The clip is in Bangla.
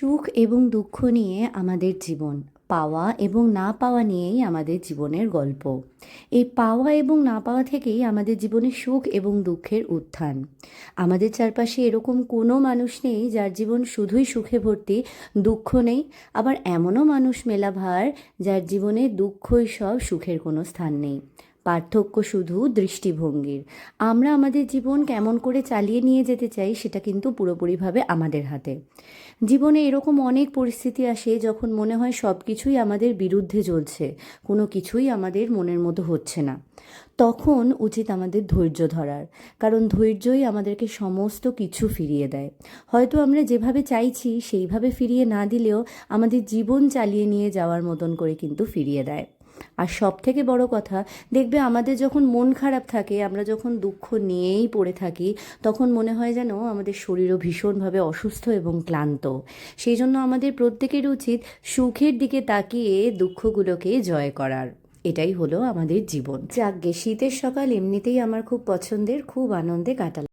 সুখ এবং দুঃখ নিয়ে আমাদের জীবন, পাওয়া এবং না পাওয়া নিয়েই আমাদের জীবনের গল্প। এই পাওয়া এবং না পাওয়া থেকেই আমাদের জীবনে সুখ এবং দুঃখের উত্থান। আমাদের চারপাশে এরকম কোনো মানুষ নেই যার জীবন শুধুই সুখে ভর্তি, দুঃখ নেই। আবার এমনও মানুষ মেলা ভার যার জীবনে দুঃখই সব, সুখের কোনো স্থান নেই। পার্থক্য শুধু দৃষ্টিভঙ্গির। আমরা আমাদের জীবন কেমন করে চালিয়ে নিয়ে যেতে চাই সেটা কিন্তু পুরোপুরিভাবে আমাদের হাতে। জীবনে এরকম অনেক পরিস্থিতি আসে যখন মনে হয় সব কিছুই আমাদের বিরুদ্ধে চলছে, কোনো কিছুই আমাদের মনের মতো হচ্ছে না। তখন উচিত আমাদের ধৈর্য ধরার, কারণ ধৈর্যই আমাদেরকে সমস্ত কিছু ফিরিয়ে দেয়। হয়তো আমরা যেভাবে চাইছি সেইভাবে ফিরিয়ে না দিলেও আমাদের জীবন চালিয়ে নিয়ে যাওয়ার মতন করে কিন্তু ফিরিয়ে দেয়। আর সব থেকে বড় কথা, দেখবে আমাদের যখন মন খারাপ থাকে, আমরা যখন দুঃখ নিয়েই পড়ে থাকি, তখন মনে হয় যেন আমাদের শরীরও ভীষণভাবে অসুস্থ এবং ক্লান্ত। সেই জন্য আমাদের প্রত্যেকের উচিত সুখের দিকে তাকিয়ে দুঃখগুলোকে জয় করার। এটাই হলো আমাদের জীবন। যাকগে, শীতের সকাল এমনিতেই আমার খুব পছন্দের, খুব আনন্দে কাটালাম।